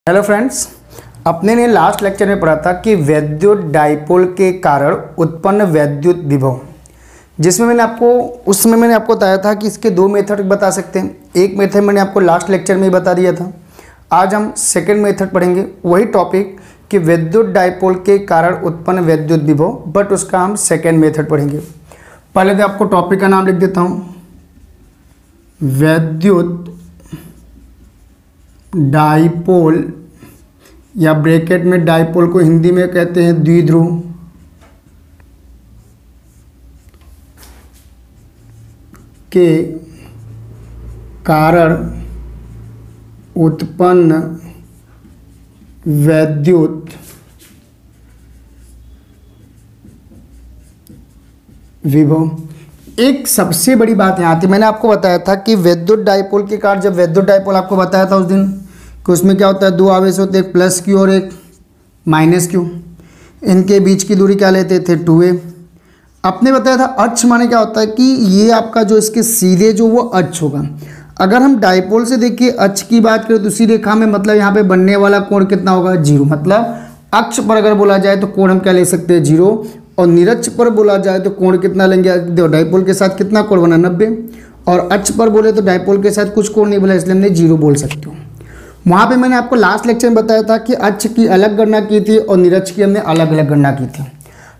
Hello friends, अपने ने last lecture में पढ़ा था कि वैद्युत डाइपोल के कारण उत्पन्न वैद्युत विभव, जिसमें उसमें मैंने आपको बताया था कि इसके दो मेथड बता सकते हैं। एक मेथड मैंने आपको लास्ट लेक्चर में ही बता दिया था। आज हम सेकंड मेथड पढ़ेंगे, वही टॉपिक कि वैद्युत डाइपोल के कारण उत्पन्न वैद्युत विभव, बट उसका हम सेकेंड मेथड पढ़ेंगे। पहले तो आपको टॉपिक का नाम लिख देता हूँ, वैद्युत डाइपोल या ब्रैकेट में डाइपोल को हिंदी में कहते हैं द्विध्रुव। के कारण उत्पन्न वैद्युत विभव। एक सबसे बड़ी बात यहाँ थी, मैंने आपको बताया था कि वैद्युत डाइपोल के कारण, जब वैद्युत डाइपोल आपको बताया था उस दिन कि उसमें क्या होता है, दो आवेश होते हैं, एक प्लस क्यू और एक माइनस क्यू। इनके बीच की दूरी क्या लेते थे, 2a। आपने बताया था अक्ष माने क्या होता है कि ये आपका जो इसके सीधे जो वो अक्ष होगा। अगर हम डाइपोल से देखिए अक्ष की बात करें तो उसी रेखा में मतलब यहाँ पे बनने वाला कोण कितना होगा, 0। मतलब अक्ष पर अगर बोला जाए तो कोण हम क्या ले सकते हैं, 0। और निरक्ष पर बोला जाए तो कोण कितना लेंगे, देखो डाइपोल के साथ कितना कोण बना, 90। और अक्ष पर बोले तो डाइपोल के साथ कुछ कोण नहीं बोला, इसलिए हमने 0 बोल सकते हो। वहाँ पे मैंने आपको लास्ट लेक्चर में बताया था कि अक्ष की अलग गणना की थी और निरक्ष की हमने अलग अलग गणना की थी।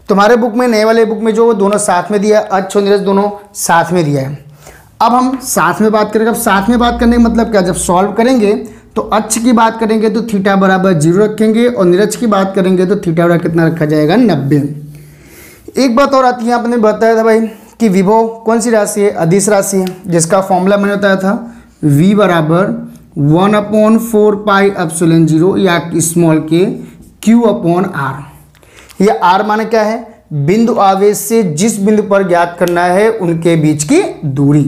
तुम्हारे बुक में, नए वाले बुक में जो दोनों साथ में दिया है, अक्ष और निरक्ष दोनों साथ में दिया है। अब हम साथ में बात करेंगे। अब साथ में बात करने का मतलब क्या, जब सॉल्व करेंगे तो अक्ष की बात करेंगे तो थीटा बराबर 0 रखेंगे और निरक्ष की बात करेंगे तो थीटा बराबर कितना रखा जाएगा, 90। एक बात और आती है, आपने बताया था भाई कि विभव कौन सी राशि है, अदिश राशि है, जिसका फॉर्मूला मैंने बताया था v बराबर 1/4 पाई एप्सिलॉन 0 या स्मॉल के q/r। ये r माने क्या है, बिंदु आवेश से जिस बिंदु पर ज्ञात करना है उनके बीच की दूरी।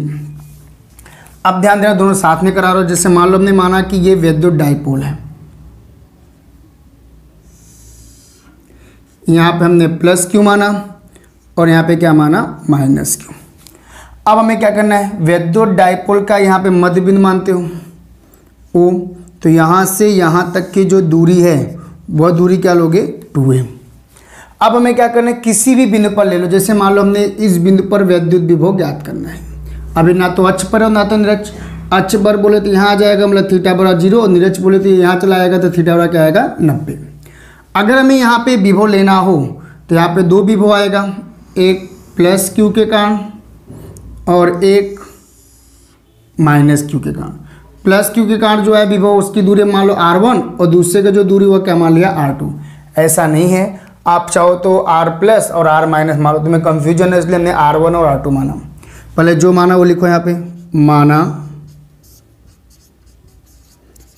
अब ध्यान देना, दोनों साथ में करा रहा हूं। जैसे मान लो हमने माना कि ये वैद्युत डाइपोल है, यहां पे हमने प्लस क्यू माना और यहाँ पे क्या माना, माइनस क्यू। अब हमें क्या करना है, वैद्युत डाइपोल का यहाँ पे मध्य बिंदु मानते हो O, तो यहाँ से यहाँ तक की जो दूरी है वह दूरी क्या लोगे, 2a। अब हमें क्या करना है, किसी भी बिंदु पर ले लो। जैसे मान लो हमने इस बिंदु पर वैद्युत विभव ज्ञात करना है। अभी ना तो अक्ष पर है ना तो निरक्ष। अक्ष पर बोले तो यहाँ आ जाएगा, मतलब थीटा बराबर 0, और निरक्ष बोले तो यहाँ चला आएगा तो थीटा बराबर क्या आएगा, 90। अगर हमें यहाँ पे विभव लेना हो तो यहाँ पे दो विभव आएगा, एक प्लस क्यू के कारण और एक माइनस क्यू के कारण। प्लस क्यू के कारण जो है विभव, उसकी दूरी मान लो r1 और दूसरे का जो दूरी वो क्या मान लिया, r2। ऐसा नहीं है, आप चाहो तो r प्लस और r माइनस मान लो, तुम्हें कंफ्यूजन है इसलिए हमने r1 और r2 माना। पहले जो माना वो लिखो यहाँ पे, माना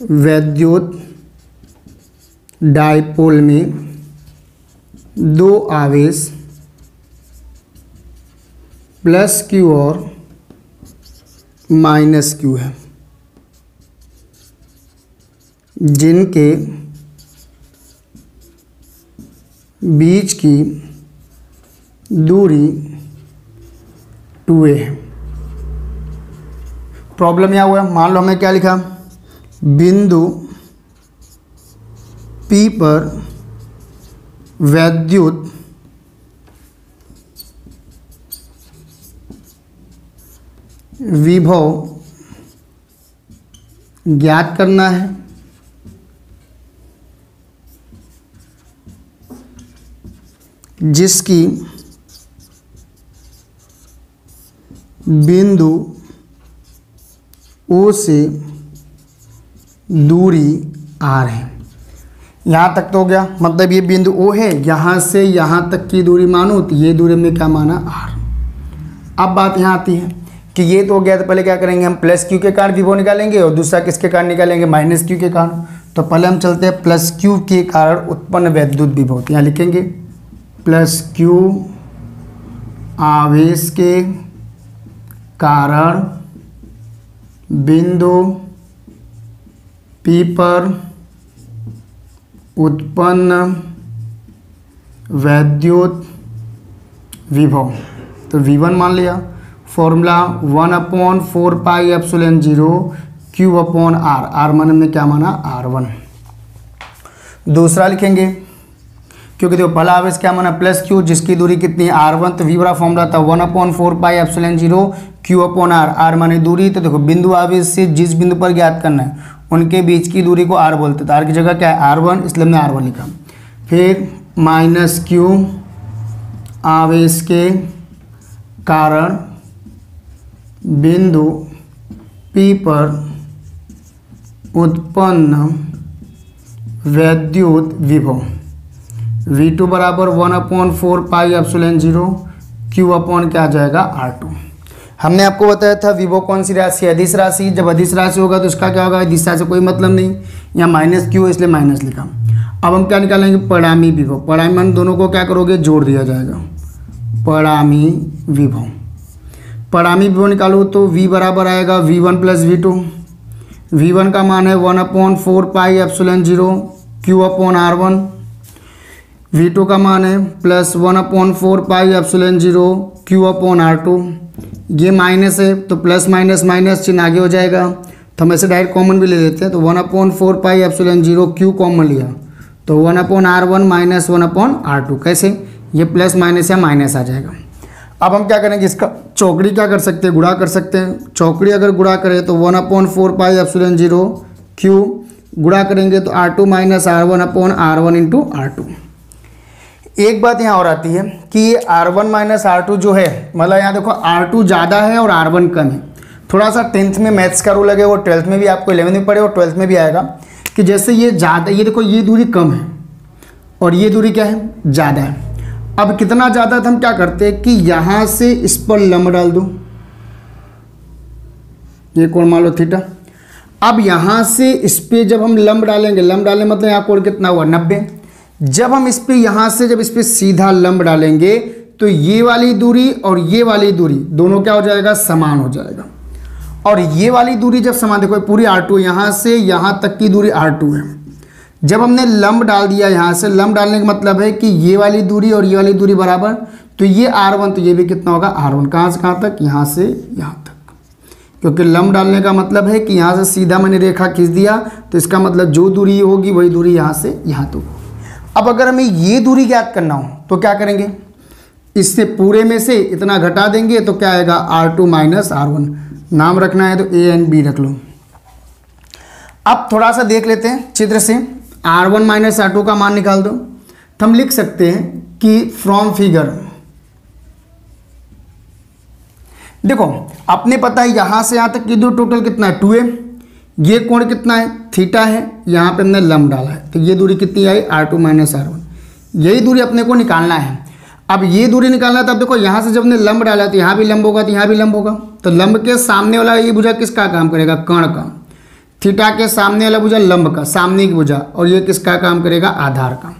वैद्युत डाइपोल में दो आवेश प्लस क्यू और माइनस क्यू है, जिनके बीच की दूरी 2a है। प्रॉब्लम यह हुआ, मान लो हमें क्या लिखा, बिंदु P पर वैद्युत विभव ज्ञात करना है, जिसकी बिंदु O से दूरी r है। यहाँ तक तो हो गया, मतलब ये बिंदु O है, यहाँ से यहाँ तक की दूरी मानो तो ये दूरी हमने क्या माना, r। अब बात यहाँ आती है कि ये तो हो गया, तो पहले क्या करेंगे, हम प्लस क्यू के कारण विभव निकालेंगे और दूसरा किसके कारण निकालेंगे, माइनस क्यू के कारण। तो पहले हम चलते हैं प्लस क्यू के कारण उत्पन्न वैद्युत विभव। यहाँ लिखेंगे प्लस क्यू आवेश के कारण बिंदु P पर उत्पन्न वैद्युत विभव, तो V1 मान लिया। Formula 1/4 pi epsilon 0 Q/R, R माने में क्या माना R1। दूसरा लिखेंगे क्योंकि देखो पहला आवेश क्या माना प्लस क्यू, जिसकी दूरी कितनी है r1, तो v बड़ा फॉर्मूला था 1/4πε0 q/r, r माने दूरी। तो देखो बिंदु आवेश से जिस बिंदु पर ज्ञात करना है उनके बीच की दूरी को r बोलते हैं, तो r की जगह क्या है r1, इसलिए हमने r1 लिखा। फिर माइनस q आवेश के कारण बिंदु P पर उत्पन्न वैद्युत विभव V2 बराबर 1/4πε0 Q अपॉन क्या आ जाएगा R2। हमने आपको बताया था विभव कौन सी राशि है, अदिश राशि। जब अदिश राशि होगा तो इसका क्या होगा, दिशा से कोई मतलब नहीं, यहाँ माइनस क्यू इसलिए माइनस लिखा। अब हम क्या निकालेंगे, परिणामी विभव। परिणामी मान दोनों को क्या करोगे, जोड़ दिया जाएगा, परिणामी विभव। परिणामी विभव निकालो तो V बराबर आएगा V1 + V2। V1 का मान है 1/4πε0 Q अपॉन R1। V2 का मान है प्लस 1/4πε0 Q अपॉन R2। ये माइनस है तो प्लस माइनस माइनस चिन्ह आगे हो जाएगा, तो हम ऐसे डायरेक्ट कॉमन भी ले लेते हैं। तो 1/4πε0 Q कॉमन लिया तो 1/R1 माइनस 1/R2। कैसे, ये प्लस माइनस या माइनस आ जाएगा। अब हम क्या करेंगे, इसका चौकड़ी क्या कर सकते हैं, गुणा कर सकते हैं। चौकड़ी अगर गुणा करें तो 1/4πε0 Q गुणा करेंगे तो R2 minus R1 upon R1 into R2। एक बात यहाँ और आती है कि ये R1 माइनस R2 जो है, मतलब यहाँ देखो R2 ज़्यादा है और R1 कम है। थोड़ा सा 10th में मैथ्स का रूल लगे, वो 12th में भी आपको 11th में पढ़े और 12th में भी आएगा कि जैसे ये ज़्यादा, ये देखो ये दूरी कम है और ये दूरी क्या है, ज़्यादा है। अब कितना ज़्यादा था, हम क्या करते हैं कि यहाँ से इस पर लंब डाल दो, ये कोण मान लो थीटा। अब यहाँ से इस पर जब हम लंब डालेंगे, लंब डालें मतलब यहाँ कोण कितना हुआ 90। जब हम इस पे यहाँ से जब इस पे सीधा लंब डालेंगे तो ये वाली दूरी और ये वाली दूरी दोनों क्या हो जाएगा, समान हो जाएगा। और ये वाली दूरी जब समान, देखो पूरी R2, यहाँ से यहाँ तक की दूरी R2 है। जब हमने लंब डाल दिया, यहाँ से लंब डालने का मतलब है कि ये वाली दूरी और ये वाली दूरी बराबर, तो ये R1 तो ये भी कितना होगा R1। कहाँ से कहाँ तक, यहाँ से यहाँ तक, क्योंकि लंब डालने का मतलब है कि यहाँ से सीधा मैंने रेखा खींच दिया, तो इसका मतलब जो दूरी होगी वही दूरी यहाँ से यहाँ तक होगी। अब अगर हमें ये दूरी ज्ञात करना हो तो क्या करेंगे, इससे पूरे में से इतना घटा देंगे तो क्या आएगा R2 माइनस R1। नाम रखना है तो A एंड B रख लो। अब थोड़ा सा देख लेते हैं चित्र से, R1 माइनस R2 का मान निकाल दो। तो हम लिख सकते हैं कि फ्रॉम फिगर, देखो अपने पता है यहाँ से यहाँ तक की दूरी टोटल कितना है 2a, ये कोण कितना है थीटा है, यहाँ पे हमने लंब डाला है तो ये दूरी कितनी आई R2 माइनस R1। यही दूरी अपने को निकालना है। अब ये दूरी निकालना था, अब देखो यहाँ से जब हमने लंब डाला तो यहाँ भी लंब होगा तो यहाँ भी लंब होगा, तो लंब के सामने वाला ये भुजा किसका काम करेगा, कर्ण का। थीटा के सामने वाला भुजा लंब का, सामने की भुजा, और ये किसका काम करेगा, आधार का।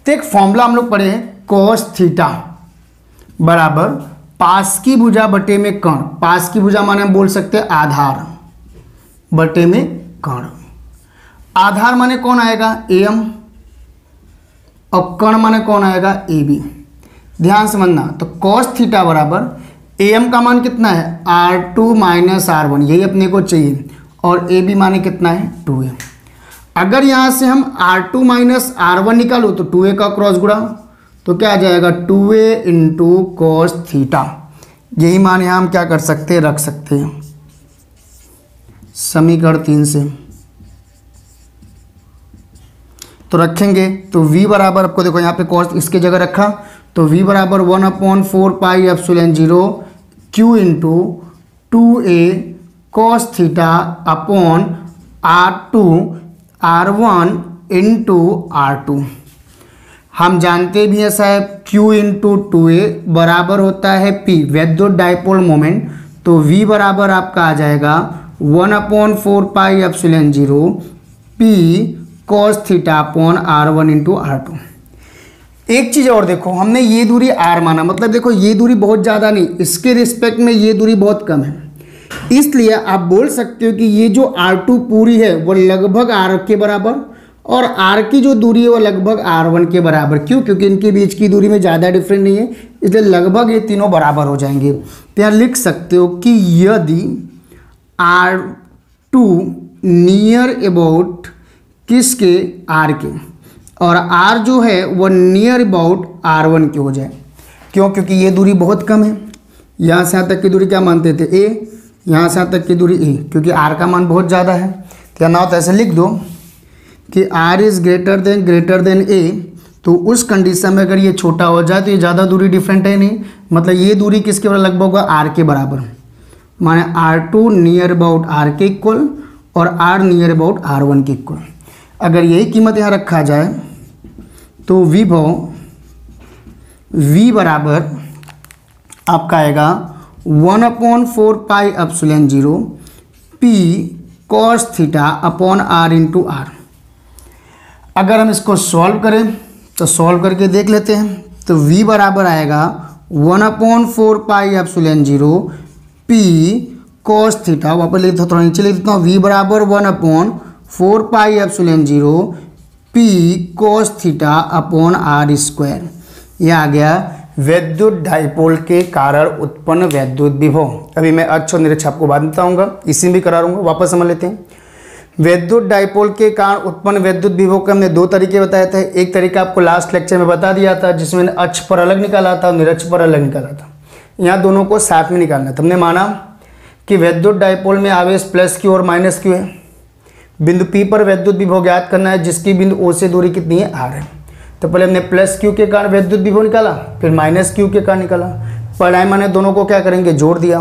तो एक फॉर्मूला हम लोग पढ़े हैं, cos थीटा बराबर पास की भुजा बटे में कर्ण। पास की भुजा माने हम बोल सकते हैं आधार बटे में कर्ण। आधार माने कौन आएगा AM और कर्ण माने कौन आएगा AB। ध्यान समझना, तो cos थीटा बराबर AM का मान कितना है R2 माइनस R1, यही अपने को चाहिए, और AB माने कितना है 2a। अगर यहाँ से हम R2 माइनस R1 निकालो तो 2a का क्रॉस गुणा, तो क्या आ जाएगा 2a इंटू कॉस थीटा। यही मान यहाँ हम क्या कर सकते हैं, रख सकते हैं समीकरण 3 से। तो रखेंगे तो v बराबर, आपको देखो यहाँ पे कॉस इसके जगह रखा, तो v बराबर 1/4πε0 q into 2a cos theta upon R1 into R2। हम जानते भी हैं साहब q इंटू 2a बराबर होता है p, वैद्युत डाइपोल मोमेंट। तो v बराबर आपका आ जाएगा 1/4πε0 p cos theta upon R1 into R2। एक चीज़ और देखो, हमने ये दूरी r माना, मतलब देखो ये दूरी बहुत ज़्यादा नहीं, इसके रिस्पेक्ट में ये दूरी बहुत कम है, इसलिए आप बोल सकते हो कि ये जो R2 पूरी है वो लगभग R के बराबर, और R की जो दूरी है वो लगभग R1 के बराबर। क्यों, क्योंकि इनके बीच की दूरी में ज़्यादा डिफरेंस नहीं है, इसलिए लगभग ये तीनों बराबर हो जाएंगे। तो यहाँ लिख सकते हो कि यदि R2 नियर अबाउट किसके, R के, और आर जो है वो नियर अबाउट R1 की हो जाए। क्यों? क्योंकि ये दूरी बहुत कम है। यहाँ से यहाँ तक की दूरी क्या मानते थे? A। यहाँ से यहाँ तक की दूरी A, क्योंकि R का मान बहुत ज़्यादा है। तो ना हो तो ऐसे लिख दो कि R is greater than A। तो उस कंडीशन में अगर ये छोटा हो जाए तो ये ज़्यादा दूरी डिफरेंट है नहीं, मतलब ये दूरी किसके बराबर लगभग होगा? R के बराबर, माने R2 नियर अबाउट R के इक्वल और R नियर अबाउट R1 के इक्वल। अगर यही कीमत यहाँ रखा जाए तो विभव V बराबर आपका आएगा 1/4 pi epsilon 0 P cos theta upon R into R। अगर हम इसको सॉल्व करें तो सॉल्व करके देख लेते हैं। तो V बराबर आएगा 1/4 pi epsilon 0 P cos theta, वापस लिख थोड़ा नीचे लिख देता हूँ, V बराबर 1/4 pi epsilon 0 P cos theta upon R square. यह आ गया वैद्युत डाइपोल के कारण उत्पन्न वैद्युत विभव। अभी मैं अक्ष और निरक्ष आपको बाद में बताऊंगा, इसी में भी करा दूंगा। वापस समझ लेते हैं। वैद्युत डाइपोल के कारण उत्पन्न वैद्युत विभव के हमने दो तरीके बताए थे। एक तरीका आपको लास्ट लेक्चर में बता दिया था, जिसमें अक्ष पर अलग निकाला था और निरक्ष पर अलग निकाला था। यहाँ दोनों को साथ में निकालना था। हमने माना कि वैद्युत डाइपोल में आवेश प्लस क्यू और माइनस क्यू है। बिंदु P पर वैद्युत विभव ज्ञात करना है, जिसकी बिंदु O से दूरी कितनी है? R है। तो पहले हमने प्लस क्यू के कारण वैद्युत विभव निकाला, फिर माइनस क्यू के कारण निकाला। परिणाम मैंने दोनों को क्या करेंगे? जोड़ दिया।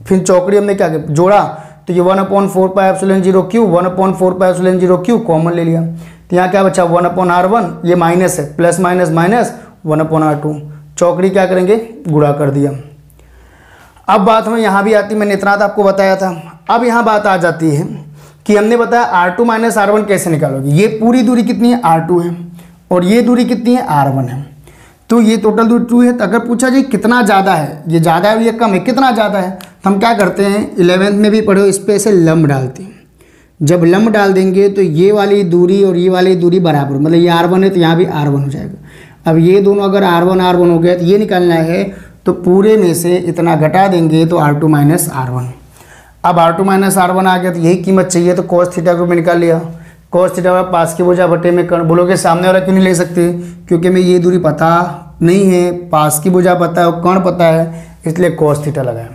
फिर चौकड़ी हमने क्या जोड़ा, तो ये 1/4 pi epsilon 0 Q 1/4 pi epsilon 0 Q common ले लिया। तो यहाँ क्या बचा? 1/R1, ये माइनस है, प्लस माइनस माइनस 1/R2। चौकड़ी क्या करेंगे? गुणा कर दिया। अब बात हमें यहाँ भी आती, मैंने इतना तो आपको बताया था। अब यहाँ बात आ जाती है कि हमने बताया R2 माइनस R1 कैसे निकालोगे। ये पूरी दूरी कितनी है? R2 है, और ये दूरी कितनी है? R1 है। तो ये टोटल दूरी 2 है। तो अगर पूछा जाए कितना ज़्यादा है, ये ज़्यादा है ये कम है, कितना ज़्यादा है, तो हम क्या करते हैं? 11th में भी पढ़े हो, इस पर ऐसे लंब डालते हैं। जब लंब डाल देंगे तो ये वाली दूरी और ये वाली दूरी बराबर, मतलब ये R1 है तो यहाँ भी R1 हो जाएगा। अब ये दोनों अगर R1 हो गया तो ये निकालना है, तो पूरे में से इतना घटा देंगे तो R2 माइनस R1। अब R2 माइनस R1 आ गया, तो यही कीमत चाहिए, तो cos थीटा को मैं निकाल लिया। cos थीटा पास की भुजा बटे में कर्ण। बोलोगे सामने वाला क्यों नहीं ले सकते? क्योंकि मैं ये दूरी पता नहीं है, पास की भुजा पता है और कर्ण पता है, इसलिए cos थीटा लगाया।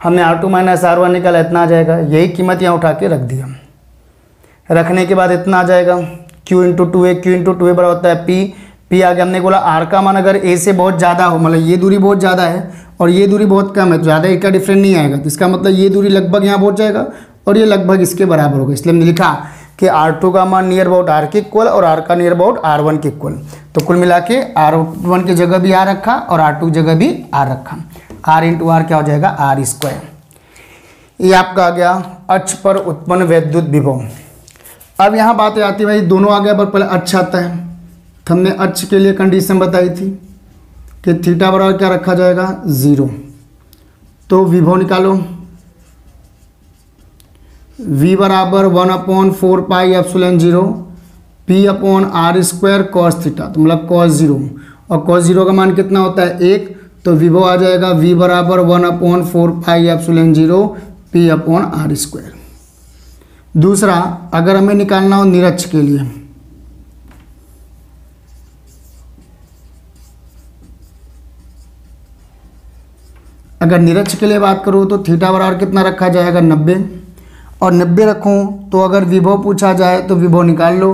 हमने R2 माइनस R1 निकाला, इतना आ जाएगा। यही कीमत यहाँ उठा के रख दिया। रखने के बाद इतना आ जाएगा, Q इंटू 2A बराबर होता है P आ गया। हमने बोला R का मान अगर A से बहुत ज़्यादा हो, मतलब ये दूरी बहुत ज़्यादा है और ये दूरी बहुत कम है, तो ज़्यादा इसका डिफरेंस नहीं आएगा। तो इसका मतलब ये दूरी लगभग यहाँ पहुँच जाएगा और ये लगभग इसके बराबर होगा। इसलिए हमने लिखा कि R2 का मान नियर अबाउट R के इक्वल और R का नियर अबाउट R1 के इक्वल। तो कुल मिला के R1 की जगह भी R रखा और R2 की जगह भी R रखा। R इंटू R क्या हो जाएगा? R square. ये आपका आ गया अक्ष पर उत्पन्न वैद्युत विभव। अब यहाँ बातें आती है भाई, दोनों आ गया पर पहले अक्ष आता है। तो हमने अक्ष के लिए कंडीशन बताई थी कि थीटा बराबर क्या रखा जाएगा? 0। तो विभव निकालो। V बराबर 1/4 pi epsilon 0 P upon R square cos theta, तो मतलब cos 0, और cos 0 का मान कितना होता है? 1। तो विभव आ जाएगा V बराबर 1/4 pi epsilon 0 P upon R square. दूसरा, अगर हमें निकालना हो निरक्ष के लिए, अगर निरक्ष के लिए बात करूँ तो थीटा बराबर कितना रखा जाएगा? 90। और 90 रखूँ तो अगर विभव पूछा जाए तो विभव निकाल लो।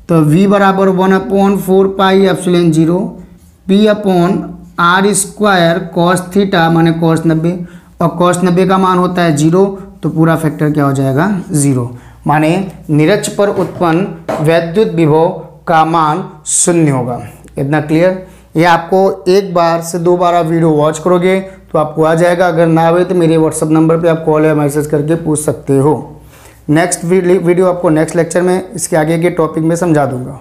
तो V बराबर 1/4 pi epsilon 0 P upon R square cos theta माने cos 90, और cos 90 का मान होता है 0, तो पूरा फैक्टर क्या हो जाएगा? 0। माने निरक्ष पर उत्पन्न वैद्युत विभव का मान 0 होगा। इतना क्लियर? ये आपको एक बार से 2 बार आप वीडियो वॉच करोगे तो आपको आ जाएगा। अगर ना आए तो मेरे व्हाट्सअप नंबर पे आप कॉल या मैसेज करके पूछ सकते हो। नेक्स्ट वीडियो आपको नेक्स्ट लेक्चर में इसके आगे के टॉपिक में समझा दूंगा।